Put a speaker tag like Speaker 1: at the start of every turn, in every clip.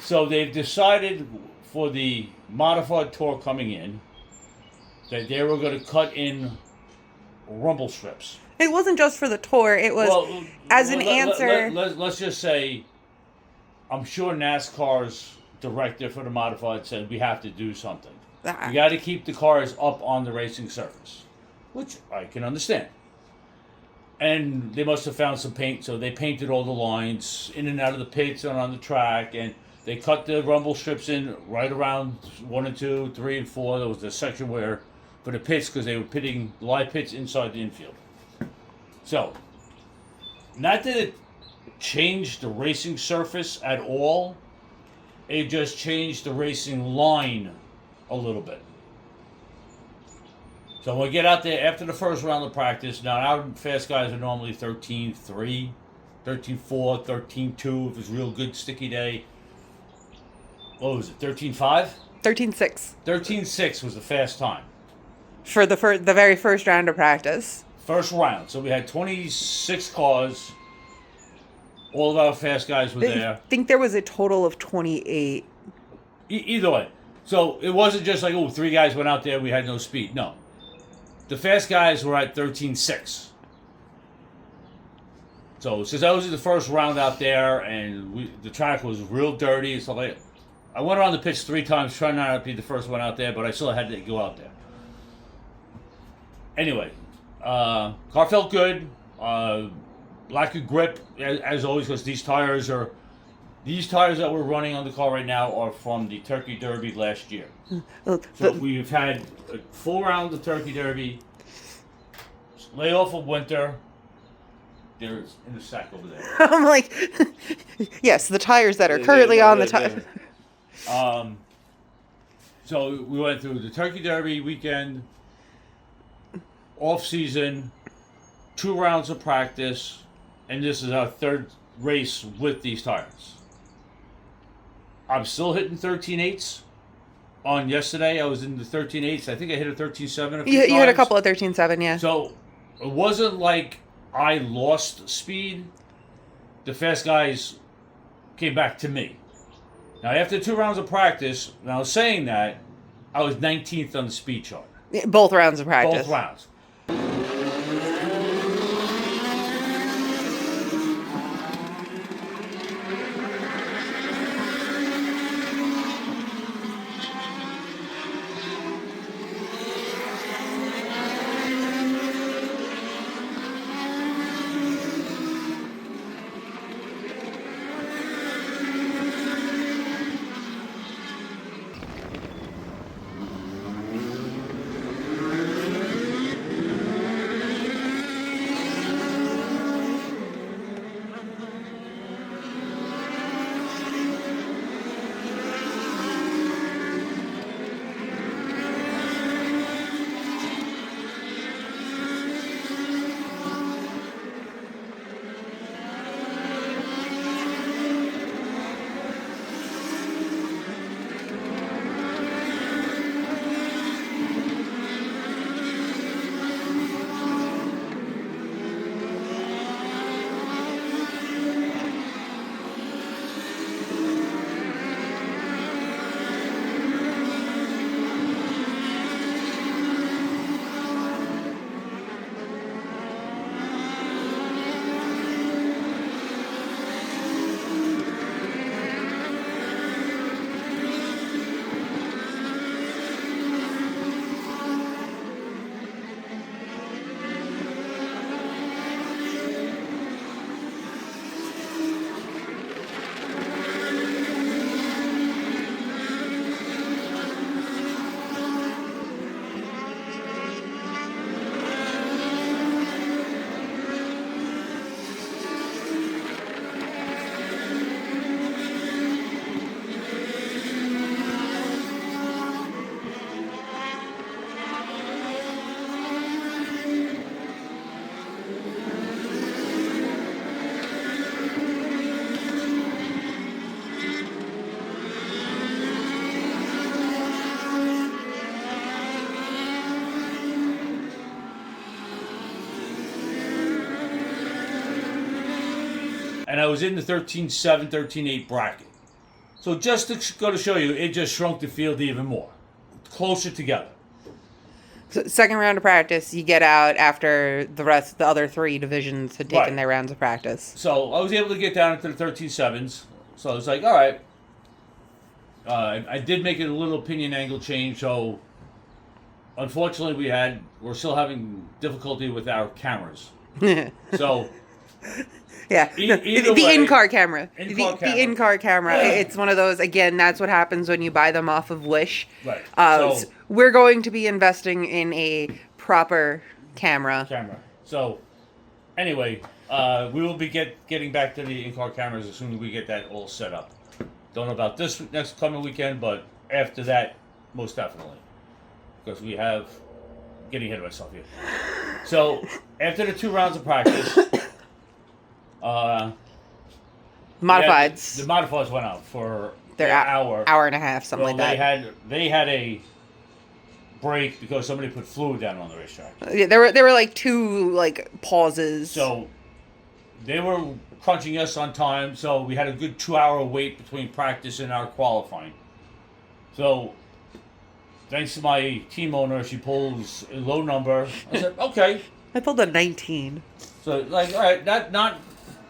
Speaker 1: So they've decided for the modified tour coming in that they were going to cut in rumble strips.
Speaker 2: It wasn't just for the tour. It was as an answer.
Speaker 1: Let's just say, I'm sure NASCAR's director for the modified said we have to do something. We got to keep the cars up on the racing surface, which I can understand. And they must have found some paint, so they painted all the lines in and out of the pits and on the track, and they cut the rumble strips in right around 1 and 2, 3 and 4. There was the section where for the pits, because they were pitting live pits inside the infield. So, not that it changed the racing surface at all, it just changed the racing line a little bit. So when we get out there after the first round of practice, now our fast guys are normally 13-3, 13-4, 13-2 if it's a real good sticky day. What was it, 13-5?
Speaker 2: 13-6.
Speaker 1: 13-6 was the fast time.
Speaker 2: For the very first round of practice.
Speaker 1: First round. So we had 26 cars. All of our fast guys were there.
Speaker 2: I think there was a total of 28.
Speaker 1: Either way. So it wasn't just like, 3 guys went out there, we had no speed. No. The fast guys were at 13-6. So since I was in the first round out there and the track was real dirty, so I went around the pitch 3 times trying not to be the first one out there, but I still had to go out there. Anyway, car felt good. Lack of grip, as always, because these tires that we're running on the car right now are from the Turkey Derby last year. So we've had a full round of Turkey Derby, layoff of winter. There's in the sack over there.
Speaker 2: I'm like, yes, the tires that are currently on the tire.
Speaker 1: So we went through the Turkey Derby weekend, off season, 2 rounds of practice, and this is our 3rd race with these tires. I'm still hitting 13.8s. On yesterday, I was in the 13.8s. I think I hit a 13.7 a few times.
Speaker 2: You had a couple of 13.7, yeah.
Speaker 1: So it wasn't like I lost speed. The fast guys came back to me. Now, after 2 rounds of practice, and I was saying that, I was 19th on the speed chart.
Speaker 2: Both rounds of practice.
Speaker 1: Both rounds. And I was in the 13.7, 13.8 bracket. So just to go to show you, it just shrunk the field even more. Closer together.
Speaker 2: So second round of practice, you get out after the other three divisions had taken
Speaker 1: Right.
Speaker 2: their rounds of practice.
Speaker 1: So I was able to get down into the 13.7s. So I was like, all right. I did make it a little opinion angle change. So unfortunately, we're still having difficulty with our cameras. So
Speaker 2: Yeah,
Speaker 1: either
Speaker 2: the
Speaker 1: way-
Speaker 2: in-car camera.
Speaker 1: In-car
Speaker 2: The
Speaker 1: camera.
Speaker 2: in-car camera. It's one of those, again, that's what happens when you buy them off of Wish.
Speaker 1: Right.
Speaker 2: So
Speaker 1: So-
Speaker 2: we're going to be investing in a proper camera.
Speaker 1: So anyway, we will be getting back to the in-car cameras as soon as we get that all set up. Don't know about this next coming weekend, but after that, most definitely. Because we have... Getting ahead of myself here. So, after the 2 rounds of practice...
Speaker 2: Modifieds.
Speaker 1: The modifieds went out for
Speaker 2: They're
Speaker 1: an hour.
Speaker 2: Hour and a half, something like that.
Speaker 1: They had a break because somebody put fluid down on the racetrack.
Speaker 2: Yeah, there were like 2 like pauses.
Speaker 1: So they were crunching us on time, so we had a good 2-hour wait between practice and our qualifying. So thanks to my team owner, she pulls a low number. I said, okay.
Speaker 2: I pulled a 19.
Speaker 1: So like, all right, not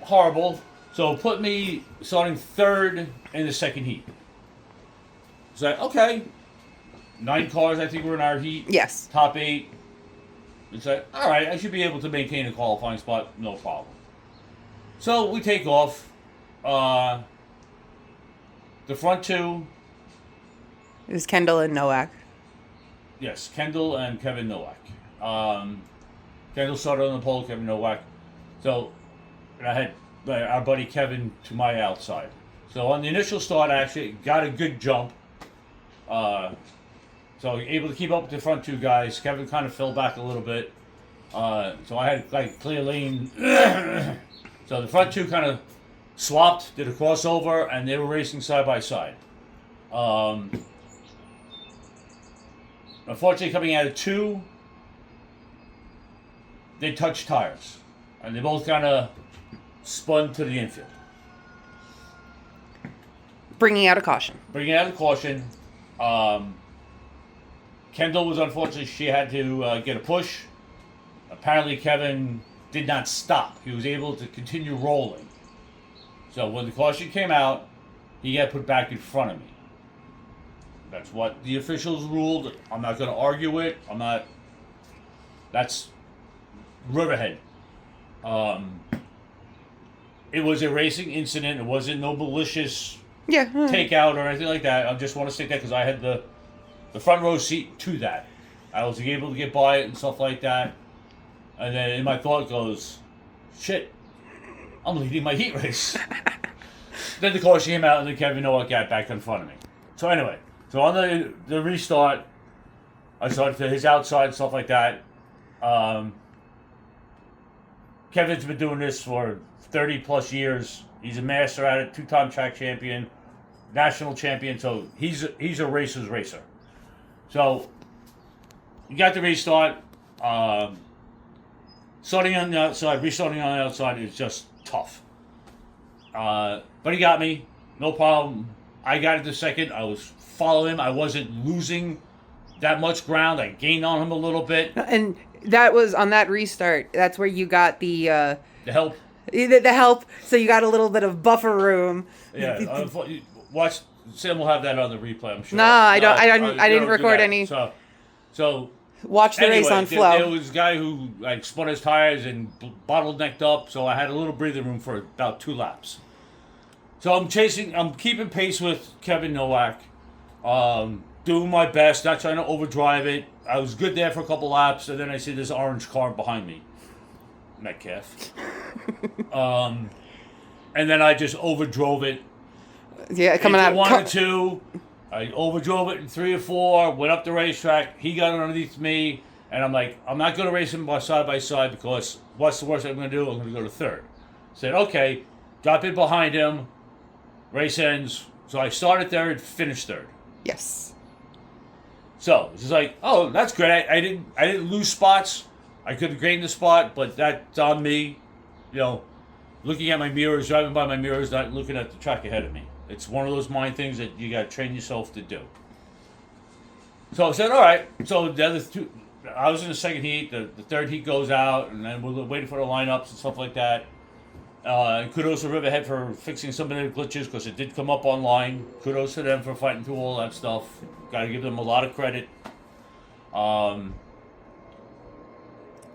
Speaker 1: horrible. So put me starting 3rd in the second heat. So okay, 9 cars I think were in our heat.
Speaker 2: Yes.
Speaker 1: Top 8. It's like, all right, I should be able to maintain a qualifying spot, no problem. So we take off. The front 2.
Speaker 2: It was Kendall and Nowak.
Speaker 1: Yes, Kendall and Kevin Nowak. Kendall started on the pole, Kevin Nowak. So I had our buddy Kevin to my outside. So on the initial start, I actually got a good jump. So able to keep up with the front 2 guys. Kevin kind of fell back a little bit. So I had like clear lane. So the front 2 kind of swapped, did a crossover, and they were racing side by side. Unfortunately, coming out of 2, they touched tires. And they both kind of spun to the infield.
Speaker 2: Bringing out a caution.
Speaker 1: Bringing out a caution. Kendall was unfortunately, she had to get a push. Apparently, Kevin did not stop. He was able to continue rolling. So when the caution came out, he got put back in front of me. That's what the officials ruled. I'm not going to argue it. That's Riverhead. It was a racing incident. It wasn't no malicious
Speaker 2: Yeah.
Speaker 1: takeout or anything like that. I just want to state that because I had the front row seat to that. I was able to get by it and stuff like that. And then in my thought goes, shit, I'm leading my heat race. Then the caution came out and then Kevin Nowak got back in front of me. So anyway, so on the restart, I started to his outside and stuff like that. Kevin's been doing this for 30 plus years. He's a master at it, 2-time track champion, national champion. So he's a racer's racer. So you got the restart. Starting on the outside, restarting on the outside is just tough. But he got me, no problem. I got it the second. I was following him. I wasn't losing that much ground. I gained on him a little bit.
Speaker 2: And that was on that restart. That's where you got the
Speaker 1: help.
Speaker 2: The help. So you got a little bit of buffer room.
Speaker 1: Yeah, watch. Sam will have that on the replay, I'm sure.
Speaker 2: No, I don't. I didn't
Speaker 1: do
Speaker 2: record
Speaker 1: that.
Speaker 2: any.
Speaker 1: So
Speaker 2: Watch the race
Speaker 1: anyway,
Speaker 2: on flow.
Speaker 1: There was a guy who like spun his tires and bottlenecked up, so I had a little breathing room for about 2 laps. So I'm keeping pace with Kevin Nowak, doing my best, not trying to overdrive it. I was good there for a couple laps, and then I see this orange car behind me, Metcalf. And then I just overdrove it.
Speaker 2: Yeah, coming out.
Speaker 1: 1 or 2. I overdrove it in 3 or 4, went up the racetrack. He got underneath me, and I'm like, I'm not going to race him side by side because what's the worst I'm going to do? I'm going to go to 3rd. Said, okay, drop in behind him. Race ends. So I started 3rd, finished 3rd.
Speaker 2: Yes.
Speaker 1: So it's just like, oh, that's great. I didn't lose spots. I could have gained the spot, but that's on me. You know, looking at my mirrors, driving by my mirrors, not looking at the track ahead of me. It's one of those mind things that you got to train yourself to do. So I said, all right. So the other two, I was in the second heat. The third heat goes out, and then we're waiting for the lineups and stuff like that. And kudos to Riverhead for fixing some of the glitches because it did come up online. Kudos to them for fighting through all that stuff. Got to give them a lot of credit. And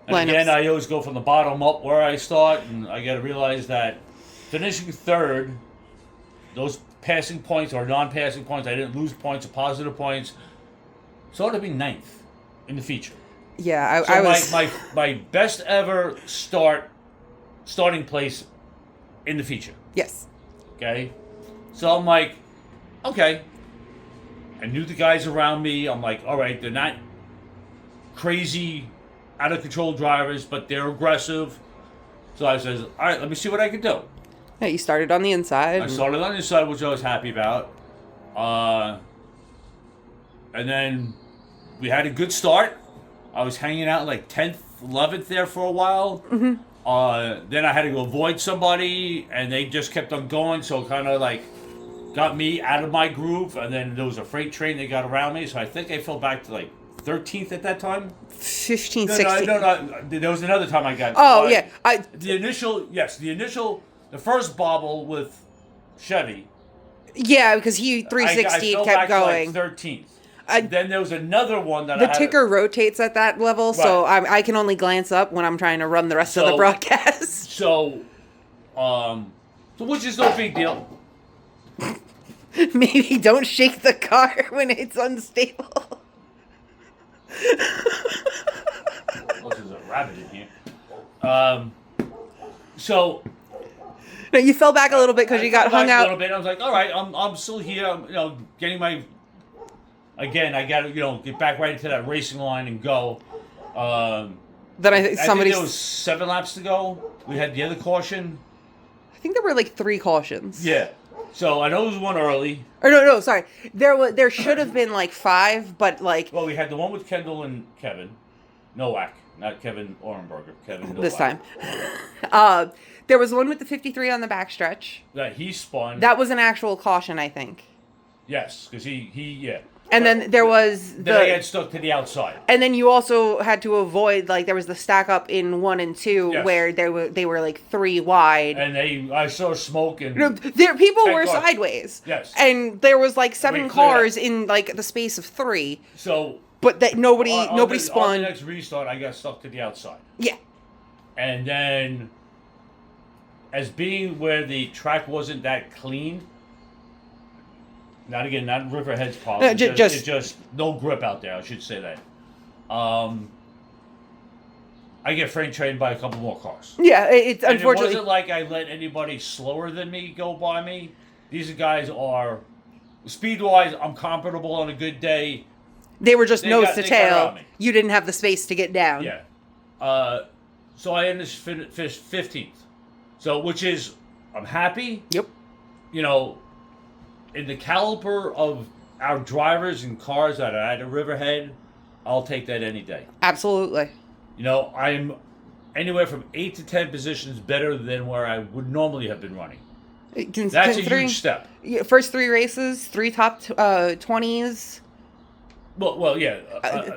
Speaker 2: Lineups.
Speaker 1: again, I always go from the bottom up where I start, and I got to realize that finishing third, those passing points or non-passing points, I didn't lose points or positive points, so it ought to be ninth in the feature.
Speaker 2: Yeah,
Speaker 1: So
Speaker 2: I was.
Speaker 1: my best ever starting place in the feature.
Speaker 2: Yes.
Speaker 1: Okay? So I'm like, okay. I knew the guys around me. I'm like, all right, they're not crazy, out of control drivers, but they're aggressive. So I says, all right, let me see what I can do.
Speaker 2: Yeah, you started on the inside.
Speaker 1: I started on the inside, which I was happy about. And then we had a good start. I was hanging out like 10th, 11th there for a while. Mm-hmm. Then I had to go avoid somebody, and they just kept on going, so it kind of like got me out of my groove. And then there was a freight train that got around me, so I think I fell back to like 13th at that time.
Speaker 2: 15,
Speaker 1: No,
Speaker 2: 16.
Speaker 1: no. There was another time I got.
Speaker 2: Oh, yeah.
Speaker 1: The first bobble with Chevy.
Speaker 2: Yeah, because he 360
Speaker 1: I fell
Speaker 2: kept
Speaker 1: back
Speaker 2: going.
Speaker 1: to like 13th. Then there was another one that
Speaker 2: The
Speaker 1: I had.
Speaker 2: ticker rotates at that level, so
Speaker 1: Right.
Speaker 2: I can only glance up when I'm trying to run the rest of the broadcast.
Speaker 1: So which is no big deal.
Speaker 2: Maybe don't shake the car when it's unstable.
Speaker 1: Oh, there's a rabbit in here. So
Speaker 2: No, you fell back a little bit because you got
Speaker 1: fell
Speaker 2: hung
Speaker 1: back a
Speaker 2: out.
Speaker 1: little bit. I was like, all right, I'm still here. I'm, getting my. Again, I got to get back right into that racing line and go.
Speaker 2: Then I think
Speaker 1: I
Speaker 2: somebody.
Speaker 1: think there was 7 laps to go. We had the other caution.
Speaker 2: I think there were like 3 cautions.
Speaker 1: Yeah. So I know there was one early.
Speaker 2: Or no, sorry. There should have been like 5, but like
Speaker 1: Well, we had the one with Kendall and Kevin Nowak, not Kevin Orenberger. Kevin Nowak.
Speaker 2: this time. There was one with the 53 on the backstretch.
Speaker 1: That he spun.
Speaker 2: That was an actual caution, I think.
Speaker 1: Yes, because he yeah.
Speaker 2: And then there was
Speaker 1: Then I got stuck to the outside.
Speaker 2: And then you also had to avoid, like, there was the stack up in 1 and 2
Speaker 1: Yes.
Speaker 2: where they were like 3 wide.
Speaker 1: And I saw smoke and
Speaker 2: No, people
Speaker 1: Thank
Speaker 2: were
Speaker 1: God.
Speaker 2: sideways.
Speaker 1: Yes.
Speaker 2: And there was like 7
Speaker 1: We cleared
Speaker 2: cars in like the space of 3,
Speaker 1: so
Speaker 2: but that nobody
Speaker 1: on the
Speaker 2: spun.
Speaker 1: next restart, I got stuck to the outside.
Speaker 2: Yeah.
Speaker 1: And then, as being where the track wasn't that clean, not Riverhead's problem.
Speaker 2: No,
Speaker 1: It's just no grip out there. I should say that. I get freight trained by a couple more cars.
Speaker 2: Yeah, it's
Speaker 1: And
Speaker 2: unfortunately.
Speaker 1: it wasn't like I let anybody slower than me go by me. These guys are, speed-wise, I'm comparable on a good day.
Speaker 2: They were just
Speaker 1: They
Speaker 2: nose
Speaker 1: got-
Speaker 2: to
Speaker 1: they got
Speaker 2: tail.
Speaker 1: around me.
Speaker 2: You didn't have the space to get down.
Speaker 1: Yeah. So I ended 15th. So, which is, I'm happy.
Speaker 2: Yep.
Speaker 1: In the caliber of our drivers and cars that are at a Riverhead, I'll take that any day.
Speaker 2: Absolutely.
Speaker 1: I'm anywhere from 8 to 10 positions better than where I would normally have been running. That's a huge step.
Speaker 2: First 3 races, 3 top 20s,
Speaker 1: Well, yeah.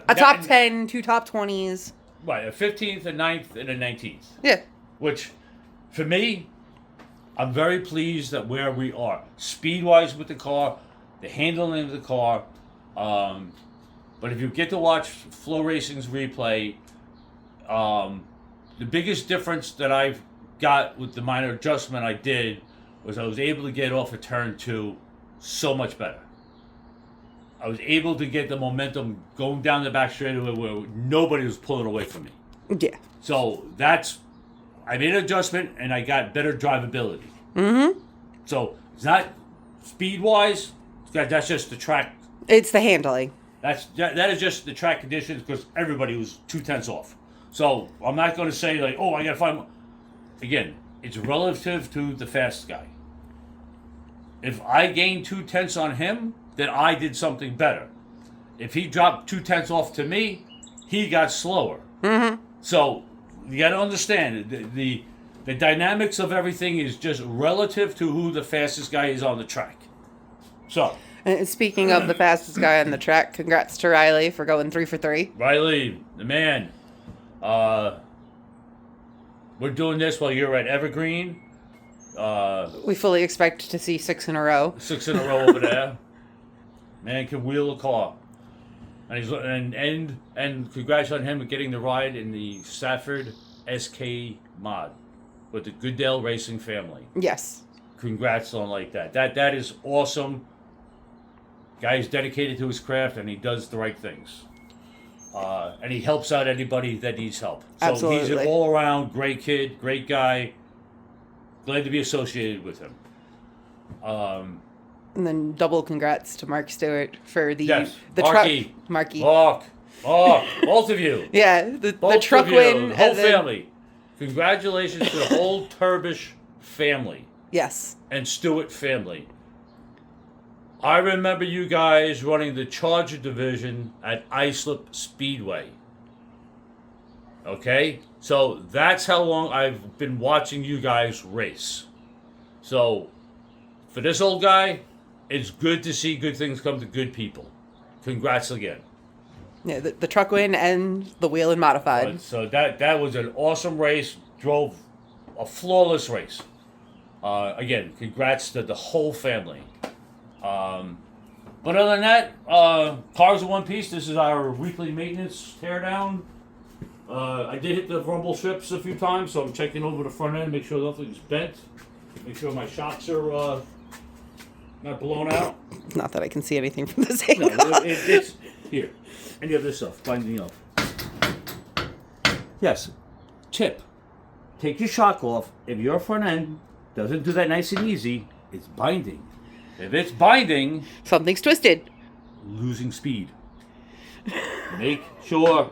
Speaker 2: a top 10, 2 top 20s.
Speaker 1: Right, a 15th, a 9th, and a 19th.
Speaker 2: Yeah.
Speaker 1: Which, for me, I'm very pleased at where we are. Speed-wise with the car, the handling of the car. But if you get to watch Flow Racing's replay, the biggest difference that I've got with the minor adjustment I did was I was able to get off of turn 2 so much better. I was able to get the momentum going down the back straightaway where nobody was pulling away from me.
Speaker 2: Yeah.
Speaker 1: So I made an adjustment and I got better drivability.
Speaker 2: Mm-hmm.
Speaker 1: So it's not speed-wise. That's just the track.
Speaker 2: It's the handling.
Speaker 1: That is just the track conditions because everybody was 2/10 off. So I'm not going to say like, oh, I got to find. Again, it's relative to the fast guy. If I gained 2/10 on him, then I did something better. If he dropped 2/10 off to me, he got slower.
Speaker 2: Mm-hmm.
Speaker 1: So you got to understand the dynamics of everything is just relative to who the fastest guy is on the track. So,
Speaker 2: And speaking of the fastest guy on the track, congrats to Riley for going 3 for 3.
Speaker 1: Riley, the man, we're doing this while you're at Evergreen.
Speaker 2: We fully expect to see 6 in a row.
Speaker 1: 6 in a row over there. Man can wheel a car. And he's and congrats on him with getting the ride in the Stafford SK mod with the Goodell Racing family.
Speaker 2: Yes.
Speaker 1: Congrats on like that. That is awesome. Guy's dedicated to his craft and he does the right things. And he helps out anybody that needs help. So
Speaker 2: Absolutely.
Speaker 1: he's an all-around great kid, great guy. Glad to be associated with him.
Speaker 2: And then double congrats to Mark Stewart for the
Speaker 1: Yes.
Speaker 2: truck. Marky.
Speaker 1: Mark, both of you.
Speaker 2: Yeah, the
Speaker 1: Both
Speaker 2: truck
Speaker 1: of you,
Speaker 2: win.
Speaker 1: the whole
Speaker 2: and then-
Speaker 1: family. Congratulations to the whole Turbish family
Speaker 2: Yes.
Speaker 1: and Stewart family. I remember you guys running the Charger division at Islip Speedway. Okay? So that's how long I've been watching you guys race. So for this old guy, it's good to see good things come to good people. Congrats again.
Speaker 2: Yeah, the truck win and the wheel and modified.
Speaker 1: So that was an awesome race. Drove a flawless race. Again, congrats to the whole family. But other than that, cars in one piece. This is our weekly maintenance teardown. I did hit the rumble strips a few times, so I'm checking over the front end, make sure nothing's bent, make sure my shocks are not blown out.
Speaker 2: Not that I can see anything from this
Speaker 1: No,
Speaker 2: angle.
Speaker 1: it's here. Any of this stuff, binding up. Yes, tip. Take your shock off. If your front end doesn't do that nice and easy, it's binding. If it's binding,
Speaker 2: Something's twisted.
Speaker 1: losing speed. Make sure,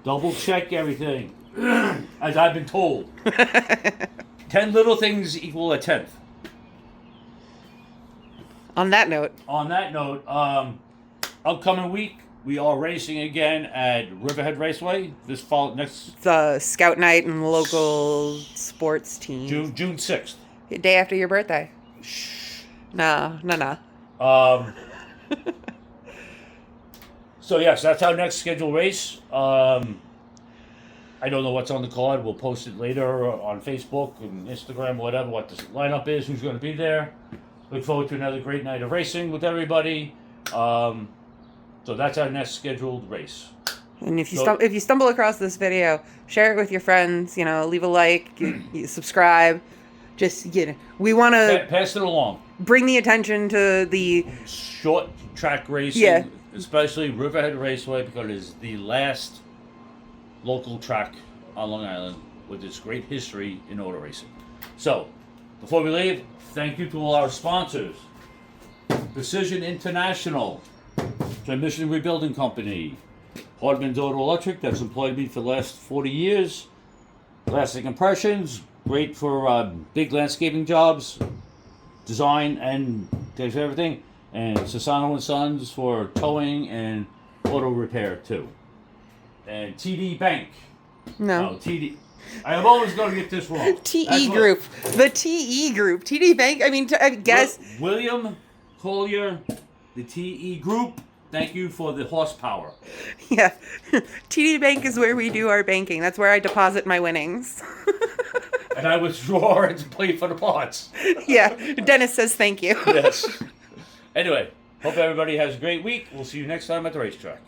Speaker 1: double check everything, as I've been told. 10 little things equal a tenth.
Speaker 2: On that note,
Speaker 1: Upcoming week, we are racing again at Riverhead Raceway this fall, next
Speaker 2: it's a scout night and local sports team.
Speaker 1: June 6th.
Speaker 2: Day after your birthday. No.
Speaker 1: So yes, that's our next scheduled race. I don't know what's on the card. We'll post it later on Facebook and Instagram, whatever, what the lineup is, who's going to be there. Look forward to another great night of racing with everybody. So that's our next scheduled race.
Speaker 2: And if you stumble across this video, share it with your friends. Leave a like, you subscribe. Just we want to
Speaker 1: Pass it along.
Speaker 2: bring the attention to the
Speaker 1: Short track racing,
Speaker 2: Yeah.
Speaker 1: especially Riverhead Raceway, because it is the last local track on Long Island with its great history in auto racing. So, before we leave, thank you to all our sponsors. Precision International, Transmission Rebuilding Company, Hardman's Auto Electric, that's employed me for the last 40 years. Lasting Impressions, great for big landscaping jobs, design and takes everything. And Sassano & Sons for towing and auto repair too. And TD Bank.
Speaker 2: no
Speaker 1: TD. I am always going to get this wrong.
Speaker 2: TE
Speaker 1: That's what-
Speaker 2: Group, the TE Group, TD Bank. I mean, I guess
Speaker 1: William Collier, the TE Group. Thank you for the horsepower.
Speaker 2: yeah, TD Bank is where we do our banking. That's where I deposit my winnings.
Speaker 1: And I withdraw it to play for the parts.
Speaker 2: Yeah, Dennis says thank you.
Speaker 1: Yes. Anyway, hope everybody has a great week. We'll see you next time at the racetrack.